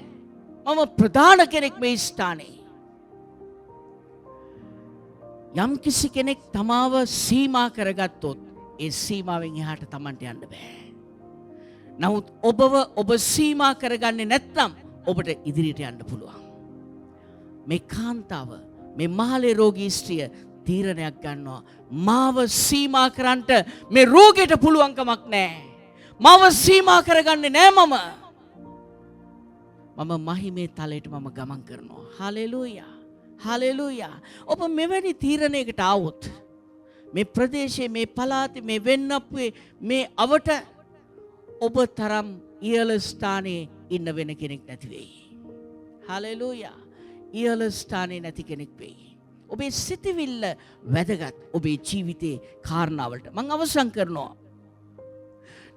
මම ප්‍රධාන කෙනෙක් මේ ස්ථානයේ. යම් කිසි කෙනෙක් තමාව සීමා කරගත්තොත් ඒ සීමාවෙන් එහාට Tamanට යන්න බෑ. නමුත් ඔබ සීමා කරගන්නේ නැත්නම් ඔබට ඉදිරියට යන්න පුළුවන්. මේ කාන්තාව මේ මහලේ රෝගී ස්ත්‍රිය තීරණයක් ගන්නවා. මාව සීමා කරන්නට මේ රෝගයට පුළුවන්කමක් නැහැ. මාව සීමා කරගන්නේ නැහැ මම මහිමේ තලයට මම ගමන් කරනවා. හලෙලූයා. හලෙලූයා. ඔබ මෙවැනි තීරණයකට ආවොත් මේ ප්‍රදේශයේ මේ පළාතේ මේ වෙන්නප්පුවේ මේ අවට ඔබ තරම් ඉහළ ස්ථානයේ ඉන්න වෙන කෙනෙක් නැති වෙයි. හලෙලූයා. ඉහළ ස්ථානයේ නැති කෙනෙක් වෙයි. ඔබේ සිතවිල්ල වැදගත් ඔබේ ජීවිතේ කාරණාවලට. මම අවසන් කරනවා.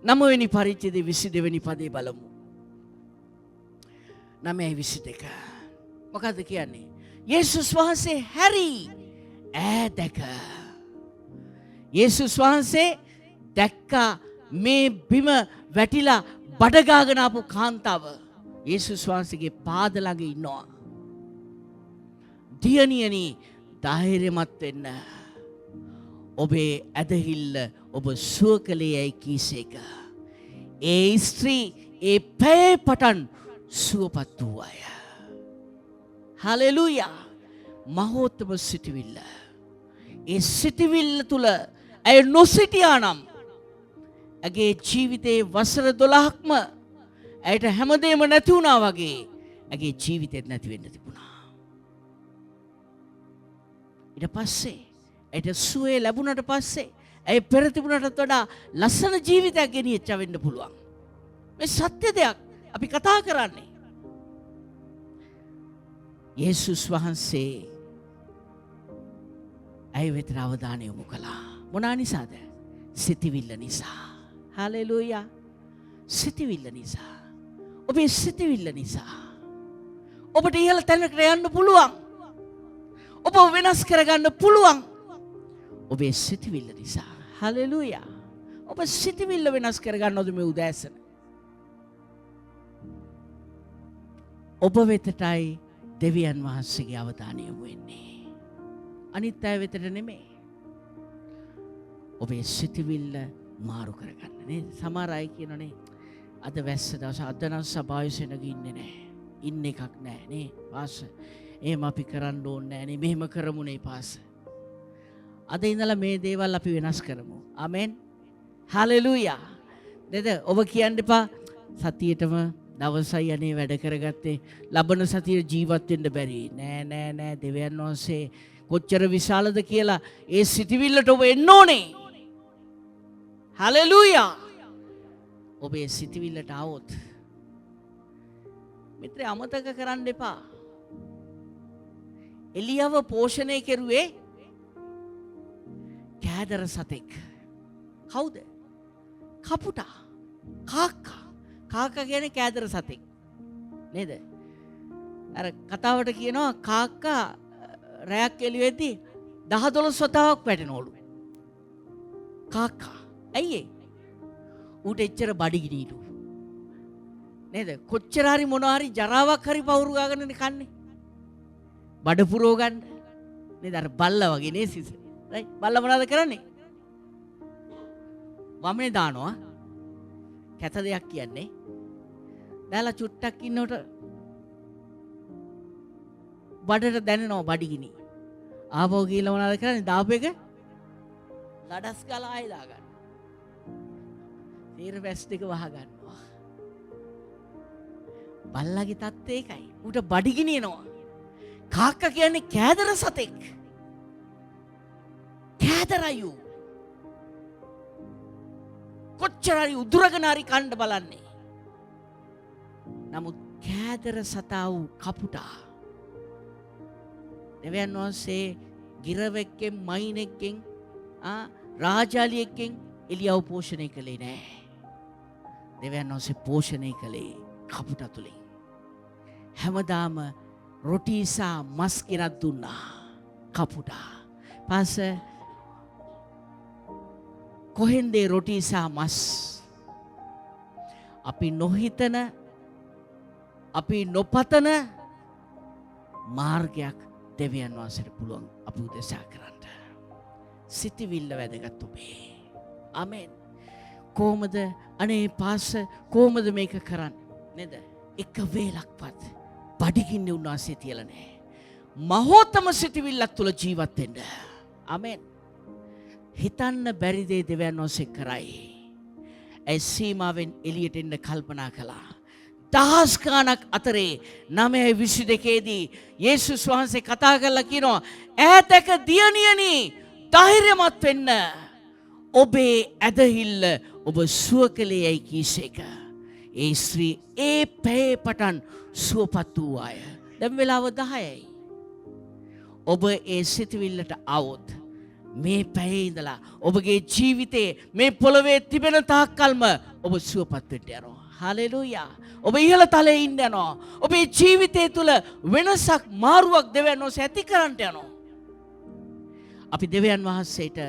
9 වෙනි පරිච්ඡේදයේ 22 වෙනි පදේ බලමු. 9:22. මොකද්ද කියන්නේ? යේසුස් වහන්සේ හැරි ඈ දැක. යේසුස් වහන්සේ දැක්කා මේ බිම වැටිලා බඩගාගෙන ආපු කාන්තාව යේසුස් වහන්සේගේ පාද ළඟ ඉන්නවා. දියණියනි ධෛර්යමත් වෙන්න. ඔබේ ඇදහිල්ල ඔබ සුව කළේ යයි කීසේක. ඒ ස්ත්‍රී ඒ පැය පටන් සුවපත් වූ අය. හලෙලූයා. මහෝත්තම සිටිවිල්ල. ඒ සිටිවිල්ල තුල ඇය නොසිටියා නම් ඇගේ ජීවිතේ වසර 12ක්ම ඇයට හැමදේම නැති වුණා වගේ ඇගේ ජීවිතෙත් නැති වෙන්න තිබුණා. ඊට පස්සේ ඇයට සුවේ ලැබුණට පස්සේ ඇය පෙර තිබුණටත් වඩා ලස්සන ජීවිතයක් ගෙනියච්ච වෙන්න පුළුවන්. මේ සත්‍ය දෙයක් අපි කතා කරන්නේ. යේසුස් වහන්සේ ඇය වෙත අවධානය යොමු කළා. මොනා නිසාද? සිතවිල්ල නිසා. හලෙලූයා. සිතවිල්ල නිසා. ඔබේ සිතවිල්ල නිසා ඔබට ඉහළ තැනකට යන්න පුළුවන්. ඔබ වෙනස් කරගන්න පුළුවන්. ඔබේ සිතවිල්ල නිසා. හලෙලූයා. ඔබ සිතවිල්ල වෙනස් කරගන්නවද මේ උදෑසන? ඔබ වෙතටයි දෙවියන් වහන්සේගේ අවධානය යොමු වෙන්නේ. අනිත් අය වෙතට නෙමෙයි. ඔබේ සිතවිල්ල මාරු කරගන්න නේද? සමහර අය කියනනේ අද වැස්ස දවස අද නම් සභාවේ සෙනග ඉන්නේ නැහැ. ඉන්න එකක් නැහැ නේ පාස. එහෙම අපි කරන්න ඕනේ නැහැ නේ. මෙහෙම කරමුනේ පාස. අද ඉඳලා මේ දේවල් අපි වෙනස් කරමු. ආමෙන්. හලෙලූයා. නේද? ඔබ කියන්න එපා සතියේටම දවසයි අනේ වැඩ කරගත්තේ ලබන සතියේ ජීවත් වෙන්න බැරි. නෑ දෙවියන් වහන්සේ කොච්චර විශාලද කියලා ඒ සිතවිල්ලට ඔබ එන්න ඕනේ. හලෙලූයා. ඔබේ සිතවිල්ලට આવොත් මිත්‍රය අමතක කරන්න එපා. එලියව පෝෂණය කෙරුවේ කෑදර සතෙක්. කවුද? කපුටා. කාක්කා. කාක්කා කියන්නේ කෑදර සතෙක්. නේද? අර කතාවට කියනවා කාක්කා රැයක් එළියෙද්දී 10-12 වතාවක් වැටෙනවලු. කාක්කා. ඇයි ඒ? ඌට එච්චර බඩගිනිලු. නේද? කොච්චර හරි මොනවා හරි ජරාවක් හරි පවුරු ගාගෙනනේ කන්නේ. බඩ පුරව ගන්න. නේද? අර බල්ලා වගේ නේ සිස. රයිට්. බල්ලා මොනවද කරන්නේ? වමනේ දානවා. කැත දෙයක් කියන්නේ. දැන්ලා චුට්ටක් ඉන්නකොට බඩට දැනෙනවා බඩගිනි. ආපහු ගිහලා මොනවද කරන්නේ? දාපු එක ලඩස් ගාලා ආයෙ දා ගන්න. ඊර වැස් දෙක වහ ගන්නවා. බල්ලාගේ තත්ත්වය ඒකයි. ඌට බඩගිනි එනවා. කාක්කා කියන්නේ කෑදර සතෙක්. කෑදරයු. කොච්චර හරි උදුරගෙන හරි කන්න බලන්නේ. නමුත් කෑදර සතා වූ කපුටා දෙවියන් වහන්සේ ගිරවෙක්ගෙන් මයිනෙක්ගෙන් රාජාලියෙක්ගෙන් එලියව පෝෂණය කළේ නෑ. දෙවියන් වහන්සේ පෝෂණය කළේ කපුටා තුලින්. හැමදාම රොටීසා මස් ගෙනත් දුන්නා කපුටා. පාස කොහෙන්ද රොටීසා මස්? අපි නොහිතන අපි නොපතන මාර්ගයක් දෙවියන් වහන්සේට පුළුවන් අපි උදෙසා කරන්න. සිතවිල්ල වැදගත් ඔබේ. ආමෙන්. කොහොමද අනේ පාස කොහොමද මේක කරන්නේ? නේද? එක වේලක්වත් බඩගින්නේ උන්වහන්සේ තියලා නැහැ. මහෝත්තම සිතවිල්ලක් තුල ජීවත් වෙන්න. ආමෙන්. හිතන්න බැරි දේ දෙවියන් වහන්සේ කරයි. ඒ සීමාවෙන් එළියට එන්න කල්පනා කළා. දහස් ගාණක් අතරේ 9:22 දී යේසුස් වහන්සේ කතා කරලා කියනවා ඈතක දියණියනි ධෛර්යමත් වෙන්න. ඔබේ ඇදහිල්ල ඔබ සුව කළේ යයි කීසේක. ඒ ස්ත්‍රී ඒ පැයේ පටන් සුවපත් වූ අය. දැන් වෙලාව 10යි. ඔබ ඒ සිතවිල්ලට આવොත් මේ පැයේ ඉඳලා ඔබගේ ජීවිතේ මේ පොළවේ තිබෙන තාක්කල්ම ඔබ සුවපත් වෙන්න යනවා. හලෙලූයා. ඔබ ඉහළ තලයේ ඉන්න යනවා. ඔබේ ජීවිතය තුළ වෙනසක් මාරුවක් දෙවියන් වහන්සේ ඇති කරන්නට යනවා. අපි දෙවියන් වහන්සේට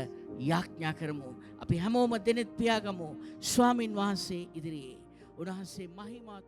යාඥා කරමු. අපි හැමෝම දෙනෙත් පියාගමු. ස්වාමින් වහන්සේ ඉදිරියේ උන්වහන්සේ මහිමත්